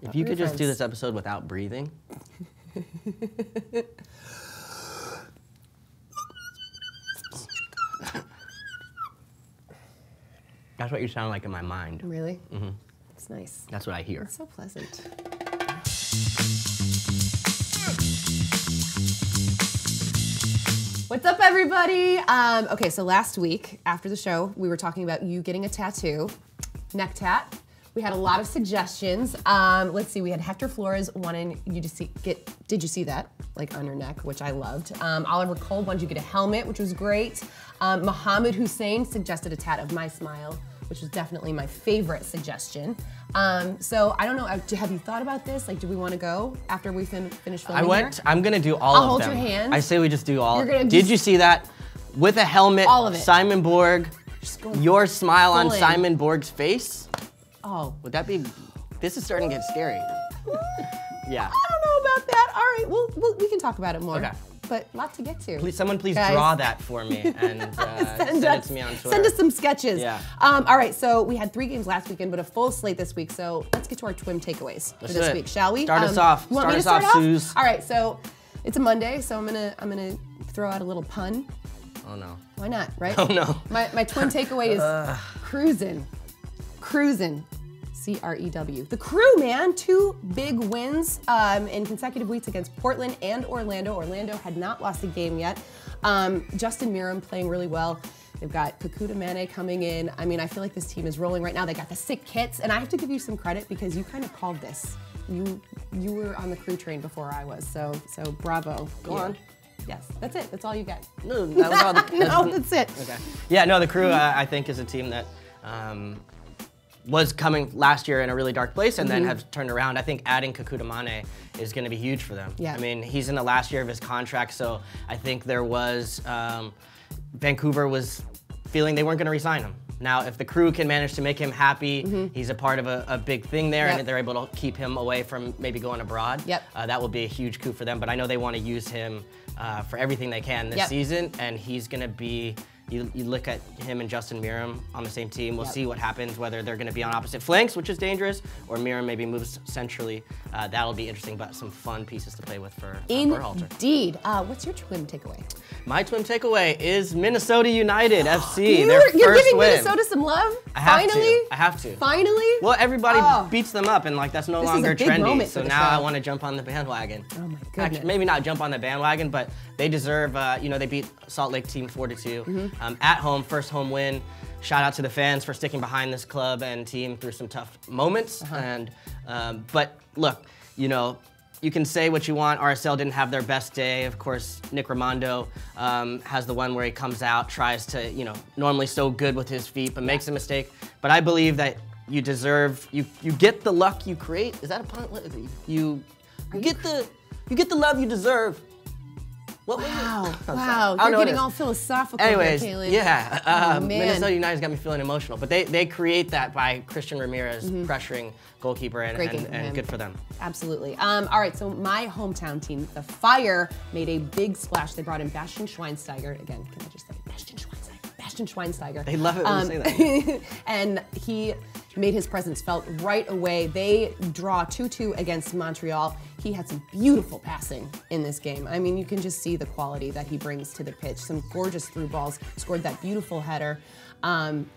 If you could just do this episode without breathing. That's what you sound like in my mind. Really? Mm-hmm. It's nice. That's what I hear. It's so pleasant. What's up, everybody? Okay, so last week after the show, we were talking about you getting a tattoo, neck tat. We had a lot of suggestions. Let's see, we had Hector Flores wanting you to did you see that? Like on your neck, which I loved. Oliver Cole wanted you to get a helmet, which was great. Mohammed Hussein suggested a tat of my smile, which was definitely my favorite suggestion. So I don't know, have you thought about this? Like, do we want to go after we finish filming here? I'm gonna do all of them. I'll hold your hand. I say we just do all of them. Did you see that? With a helmet, all of it. Simon Borg, your smile on in. Simon Borg's face? Oh. Would that be, this is starting to get scary. Yeah. I don't know about that. All right, we can talk about it more. Okay. But a lot to get to. Someone please draw that for me and send it to me on Twitter. Send us some sketches. Yeah. All right, so we had 3 games last weekend, but a full slate this week. So let's get to our Twim takeaways for this week, shall we? Start us off. You want me to start us off, Suze. All right, so it's a Monday, so I'm gonna throw out a little pun. Oh no. Why not, right? Oh no. My Twim takeaway is cruising. C-R-E-W. The Crew, man, 2 big wins in consecutive weeks against Portland and Orlando. Orlando had not lost a game yet. Justin Miram playing really well. They've got Kakuta Mane coming in. I mean, I feel like this team is rolling right now. They got the sick kits, and I have to give you some credit because you kind of called this. You were on the Crew train before I was, so bravo. Go on. Yes, that's it. That's all you get. No, that was all. That's it. Okay. Yeah, no, the Crew I think is a team that was coming last year in a really dark place and then have turned around. I think adding Kakuta Mane is going to be huge for them. Yeah. I mean, he's in the last year of his contract, so I think there was, Vancouver was feeling they weren't going to re-sign him. Now, if the Crew can manage to make him happy, he's a part of a big thing there, and they're able to keep him away from maybe going abroad. That will be a huge coup for them, but I know they want to use him for everything they can this season, and he's going to be, you look at him and Justin Miram on the same team, we'll see what happens, whether they're going to be on opposite flanks, which is dangerous, or Miram maybe moves centrally. That'll be interesting, but some fun pieces to play with for Halter. Indeed. What's your Twim takeaway? My Twim takeaway is Minnesota United FC, You're their first giving win. Minnesota some love? I have Finally? to. I have to. Finally? Well, everybody beats them up, and like that's no longer trendy. So now I want to jump on the bandwagon. Oh my goodness. Actually, maybe not jump on the bandwagon, but they deserve. They beat Salt Lake team 4-2 at home, first home win. Shout out to the fans for sticking behind this club and team through some tough moments. And but look, you can say what you want. RSL didn't have their best day. Of course, Nick Raimondo has the one where he comes out, tries to, normally so good with his feet, but makes a mistake. But I believe that you deserve, you get the luck you create. Is that a pun? You get the love you deserve. What was it? Wow, you're getting all philosophical. Anyways, here, Calen. yeah, Minnesota United's got me feeling emotional, but they create that by Christian Ramirez pressuring goalkeeper, and good for them. Absolutely. All right, so my hometown team, the Fire, made a big splash. They brought in Bastian Schweinsteiger. Again, can I just say Bastian Schweinsteiger? They love it when you say that. And he made his presence felt right away. They draw 2-2 against Montreal. He had some beautiful passing in this game. I mean, you can just see the quality that he brings to the pitch. Some gorgeous through balls, scored that beautiful header. I'm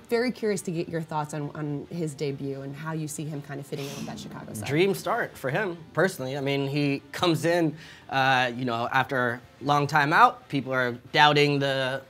very curious to get your thoughts on his debut and how you see him kind of fitting in with that Chicago side. Dream start for him, personally. I mean, he comes in, after a long time out. People are doubting the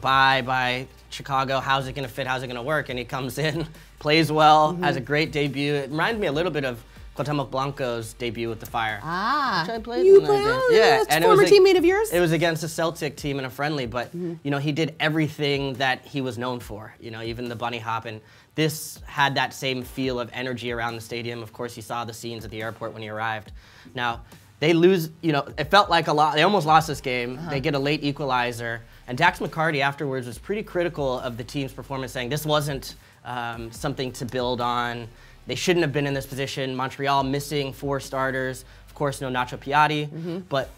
buy by Chicago. How's it going to fit? How's it going to work? And he comes in, plays well, has a great debut. It reminds me a little bit of Cuauhtemoc Blanco's debut with the Fire. Ah, which I played you when played? I did. Yeah, and former teammate of yours? It was against a Celtic team in a friendly, but he did everything that he was known for. Even the bunny hop, and this had that same feel of energy around the stadium. Of course, you saw the scenes at the airport when he arrived. Now, they lose. It felt like a lot. They almost lost this game. They get a late equalizer, and Dax McCarty afterwards was pretty critical of the team's performance, saying this wasn't something to build on. They shouldn't have been in this position. Montreal missing 4 starters. Of course, no Nacho Piatti. But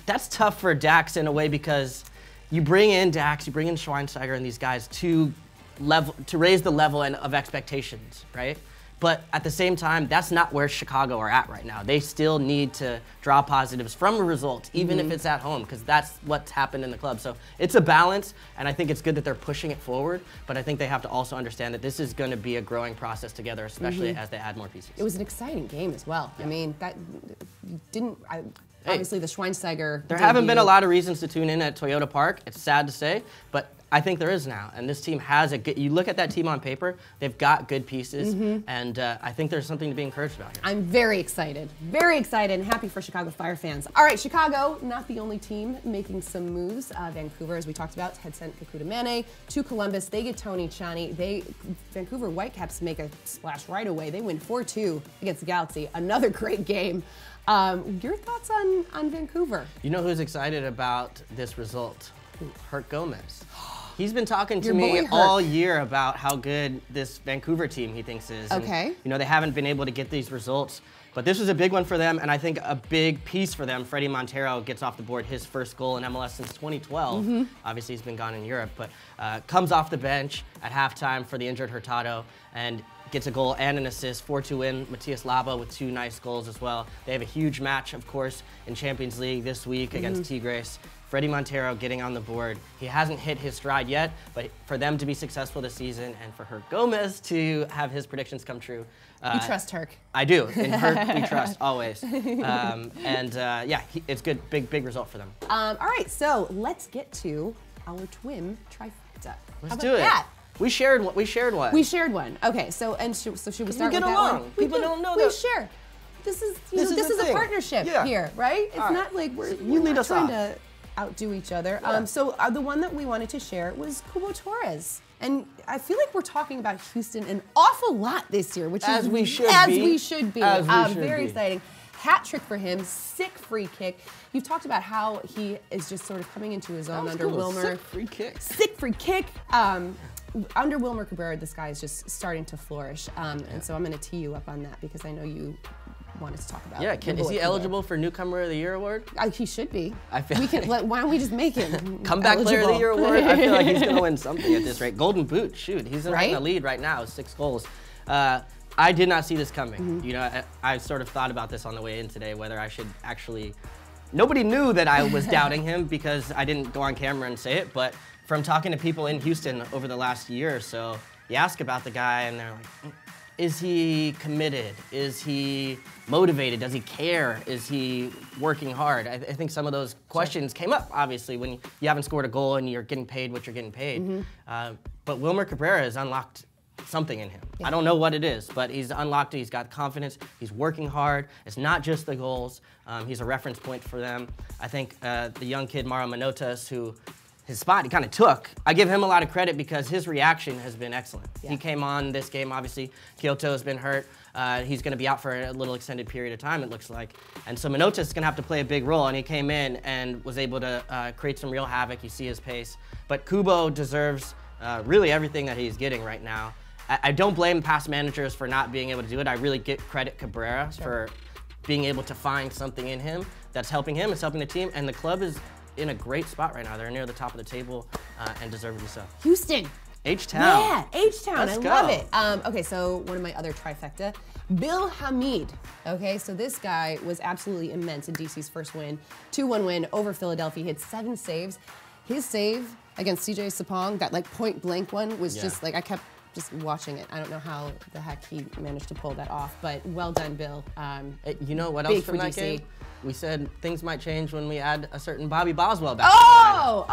that's tough for Dax in a way because you bring in Dax, you bring in Schweinsteiger and these guys to raise the level of expectations, right? But at the same time, that's not where Chicago are at right now. They still need to draw positives from a result, even if it's at home, because that's what's happened in the club. So it's a balance, and I think it's good that they're pushing it forward, but I think they have to also understand that this is going to be a growing process together, especially as they add more pieces. It was an exciting game as well. Yeah. I mean, that didn't... obviously, the Schweinsteiger... There haven't been a lot of reasons to tune in at Toyota Park. It's sad to say, but I think there is now. And this team has a good... You look at that team on paper, they've got good pieces, and I think there's something to be encouraged about here. I'm very excited and happy for Chicago Fire fans. All right, Chicago, not the only team making some moves. Vancouver, as we talked about, had sent Kekuta Manneh to Columbus. They get Tony Tchani. Vancouver Whitecaps make a splash right away. They win 4-2 against the Galaxy. Another great game. Your thoughts on Vancouver? You know who's excited about this result? Herc Gomez. He's been talking to me all year about how good this Vancouver team he thinks is. Okay. And, you know, they haven't been able to get these results, but this was a big one for them, and I think a big piece for them. Freddie Montero gets off the board, his first goal in MLS since 2012. Obviously, he's been gone in Europe, but comes off the bench at halftime for the injured Hurtado and gets a goal and an assist, 4-2 win. Matias Laba with 2 nice goals as well. They have a huge match, of course, in Champions League this week against Tigres. Freddie Montero getting on the board. He hasn't hit his stride yet, but for them to be successful this season and for Herc Gomez to have his predictions come true. You trust Herc. I do. In Herc, we trust, always. Yeah, it's good. Big result for them. All right, so let's get to our twin trifecta. Let's do it. That? We shared one. We shared one. Okay, so should we start with that one? People don't know that. We share. This is a partnership here, right? It's not like we're not trying to outdo each other. Yeah. So the one that we wanted to share was Cubo Torres. And I feel like we're talking about Houston an awful lot this year, which is we should be. Very exciting. Hat trick for him, sick free kick. You've talked about how he is just sort of coming into his own under Wilmer. Sick free kick. Sick free kick. Under Wilmer Cabrera, this guy is just starting to flourish. And so I'm going to tee you up on that because I know you wanted to talk about. Yeah, is he eligible for Newcomer of the Year award? He should be. I feel why don't we just make him Comeback eligible? Player of the Year award? I feel like he's going to win something at this rate. Golden Boot, shoot, he's in the lead right now with 6 goals. I did not see this coming. You know, I sort of thought about this on the way in today, whether I should actually. Nobody knew that I was doubting him because I didn't go on camera and say it, but from talking to people in Houston over the last year or so, you ask about the guy and they're like, is he committed? Is he motivated? Does he care? Is he working hard? I think some of those questions came up, obviously, when you haven't scored a goal and you're getting paid what you're getting paid. But Wilmer Cabrera has unlocked something in him. I don't know what it is, but he's unlocked it. He's got confidence. He's working hard. It's not just the goals. He's a reference point for them. I think the young kid, Mauro Manotas, who his spot he kind of took, I give him a lot of credit because his reaction has been excellent. He came on this game, obviously. Kyoto's been hurt. He's going to be out for a little extended period of time, it looks like. And so Manotas is going to have to play a big role, and he came in and was able to create some real havoc. You see his pace. But Kubo deserves really everything that he's getting right now. I don't blame past managers for not being able to do it. I really get credit Cabrera for being able to find something in him that's helping him, it's helping the team, and the club is in a great spot right now. They're near the top of the table, and deservedly so. Houston. H-Town. Yeah, H-Town. I love it. Okay, so one of my other trifecta, Bill Hamid. Okay, so this guy was absolutely immense in DC's first win. 2-1 win over Philadelphia. He had 7 saves. His save against CJ Sapong, that like point blank one, was just like, I kept just watching it. I don't know how the heck he managed to pull that off, but well done, Bill. You know what else from that game? We said things might change when we add a certain Bobby Boswell back. I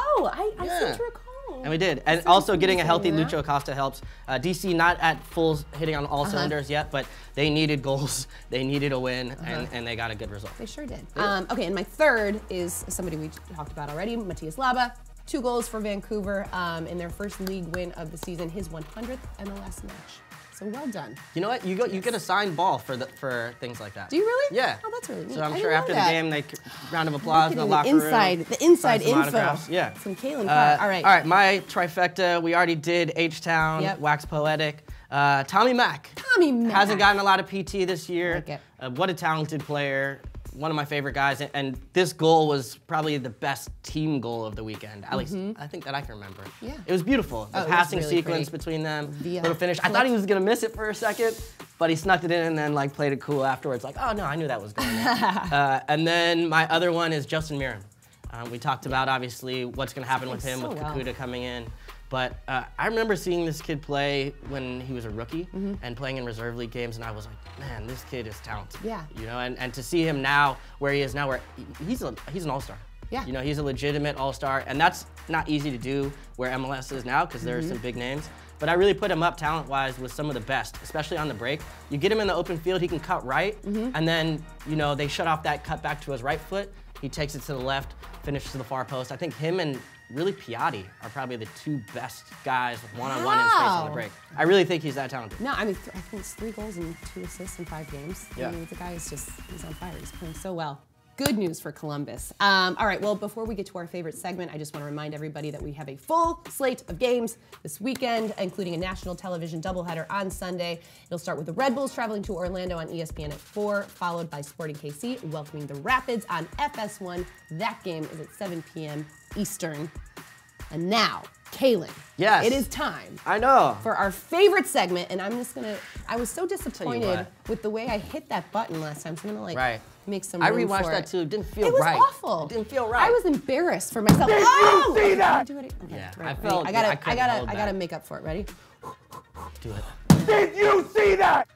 seem to recall. And we did. And also getting a healthy Lucho Acosta helps. DC not at full hitting on all cylinders yet, but they needed goals. They needed a win, and they got a good result. They sure did. Okay, and my third is somebody we talked about already, Matias Laba. 2 goals for Vancouver in their first league win of the season, his 100th MLS match. So well done. You know what? You get a signed ball for things like that. Do you really? Yeah. Oh, that's really neat. So I'm sure after the game, round of applause in the locker room. The inside info. Yeah. From Calen Carr. All right. All right. My trifecta. We already did H-Town. Wax Poetic. Tommy Mack. Tommy Mack hasn't gotten a lot of PT this year. Like it. What a talented player. one of my favorite guys, and this goal was probably the best team goal of the weekend. At least I think that I can remember. Yeah. It was beautiful. The passing sequence between them, little finish. I thought he was gonna miss it for a second, but he snuck it in and then like played it cool afterwards. Like, oh no, I knew that was going in. And then my other one is Justin Miram. We talked about obviously what's gonna happen with him with Kakuta coming in. But I remember seeing this kid play when he was a rookie and playing in reserve league games, and I was like, man, this kid is talented. Yeah. You know, and to see him now where he is now, where he's an all-star. Yeah. You know, he's a legitimate all-star, and that's not easy to do where MLS is now because there are some big names. But I really put him up talent-wise with some of the best, especially on the break. You get him in the open field, he can cut right, and then, you know, they shut off that cut back to his right foot. He takes it to the left, finishes to the far post. I think him and really Piatti are probably the two best guys one-on-one in space on the break. I really think he's that talented. No, I mean, I think it's 3 goals and 2 assists in 5 games. Yeah. I mean, the guy is just, he's on fire. He's playing so well. Good news for Columbus. All right, well, before we get to our favorite segment, I just want to remind everybody that we have a full slate of games this weekend, including a national television doubleheader on Sunday. It'll start with the Red Bulls traveling to Orlando on ESPN at 4, followed by Sporting KC welcoming the Rapids on FS1. That game is at 7 p.m. Eastern. And now, Calen. Yes. It is time. I know. For our favorite segment, and I'm just gonna, I was so disappointed with the way I hit that button last time, so I'm gonna like make some room rewatched for that it. too. It didn't feel It was right. awful. It didn't feel right. I was embarrassed for myself. Did you see that? Do it. Okay, Yeah, right, I felt. I couldn't hold gotta back. make up for it. Ready? Do it. Did you see that?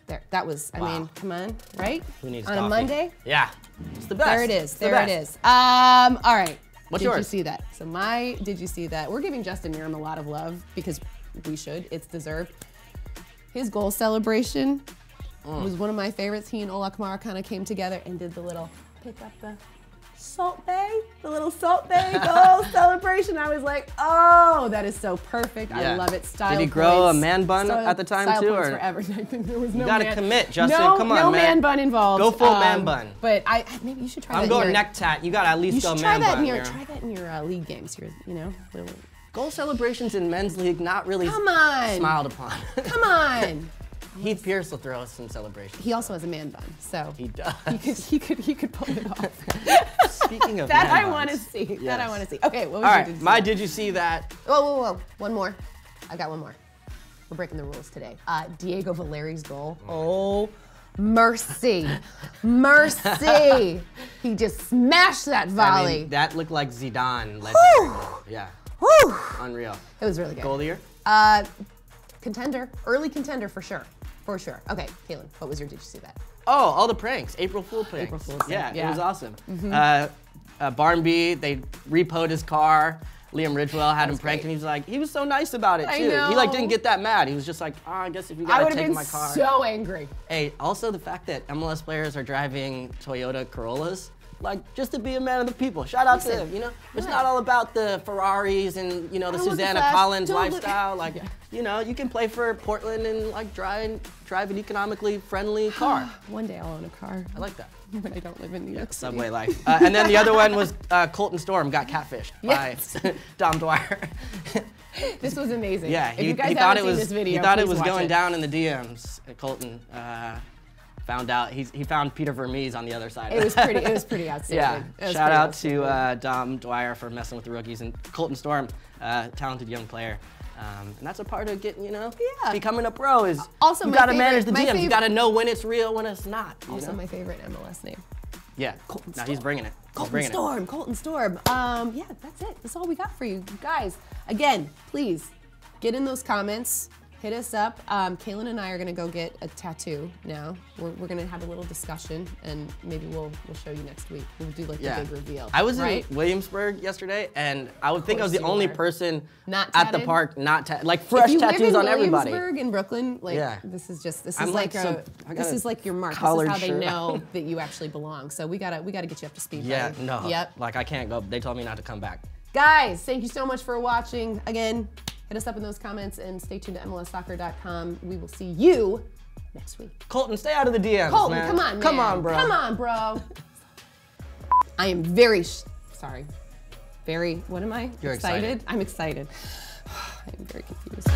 There. That was. I mean, come on, right? Who needs on coffee? a Monday? Yeah. It's the best. There it is. It's the There it best. is. All right. What's did you yours? see that? So my did you see that? We're giving Justin Miram a lot of love because we should. It's deserved. His goal celebration was one of my favorites. He and Ola Kamara kind of came together and did the little pick up the Salt Bay, the little Salt Bay goal celebration. I was like, oh, that is so perfect. I Yeah. love it. Style Did he grow points. a man bun Style- at the time style too, points or forever. I think there was no. you gotta man. commit, Justin? No, Come on, no man. bun involved. Go full man bun. But maybe you should try that. I'm in going your- neck tat. You gotta at least You go should try man that bun. in your here. try that in your league games. Your little. Goal celebrations in men's league not really Come on. smiled upon. Come on. Heath Pierce will throw us some celebrations. He also has a man bun, so He does. he could pull it off. Speaking of That man I buns. want to see. That Yes. I want to see. Okay, what was All your right, did you my see? did you see that? Whoa. One more. I got one more. We're breaking the rules today. Diego Valeri's goal. Oh, mercy. Mercy. He just smashed that I volley. mean, that looked like Zidane. Whew. Yeah, Whew. unreal. It was really good. Goal of the year? Contender. Early contender for sure. For sure. Okay, Calen, what was your did you see that? Oh, all the pranks. April Fool pranks. April Fool's Day, Yeah, yeah. it was awesome. Barnby, they repoed his car. Liam Ridgewell had him pranked, and he was so nice about it I too. He know. like didn't get that mad. He was just like, oh, I guess if you I gotta would have take been my car. so angry. Hey, also the fact that MLS players are driving Toyota Corollas, like just to be a man of the people. Shout out to Listen, him. You know, it's yeah. not all about the Ferraris and the I don't want the Susannah flash. Collins Don't look- lifestyle. Like, Yeah. you know, you can play for Portland and like drive an economically friendly car. One day I'll own a car. I like that. When I don't live in New York City. Subway life. And then the other one was Colton Storm got catfished Yes. by Dom Dwyer. This was amazing. Yeah, if you guys he haven't thought it seen was this video, he thought it please was watch going it. down in the DMs. Colton found out he found Peter Vermees on the other side. It was pretty Yeah. outstanding. It was Shout pretty out outstanding. to Dom Dwyer for messing with the rookies, and Colton Storm, talented young player. And that's a part of getting, becoming a pro is Also, you my got to favorite- manage the my DMs. You favorite- got to know when it's real, when it's not. You Also know? my favorite MLS name. Yeah. Now he's bringing it. He's bringing Colton Storm. Yeah, that's it. That's all we got for you guys. Again, please get in those comments. Hit us up. Calen and I are gonna go get a tattoo now. We're gonna have a little discussion, and maybe we'll show you next week. We'll do like the big reveal. I was right? in Williamsburg yesterday, and I would think I was the course you only are. person Not at the tatted? park not like If fresh you live tattoos in on everybody. Williamsburg in Brooklyn, like Yeah. this is I'm like, like so- I got this a is like your mark. This collared is how they shirt know on. that you actually belong. So we gotta get you up to speed. Yeah, buddy. no. Yep. Like I can't go. They told me not to come back. Guys, thank you so much for watching. Again, hit us up in those comments and stay tuned to MLSsoccer.com. We will see you next week. Colton, stay out of the DMs, Colton, man. come on, man. Come on, bro. Come on, bro. I am very sorry. Very, what am I? You're excited. I'm excited. I'm very confused.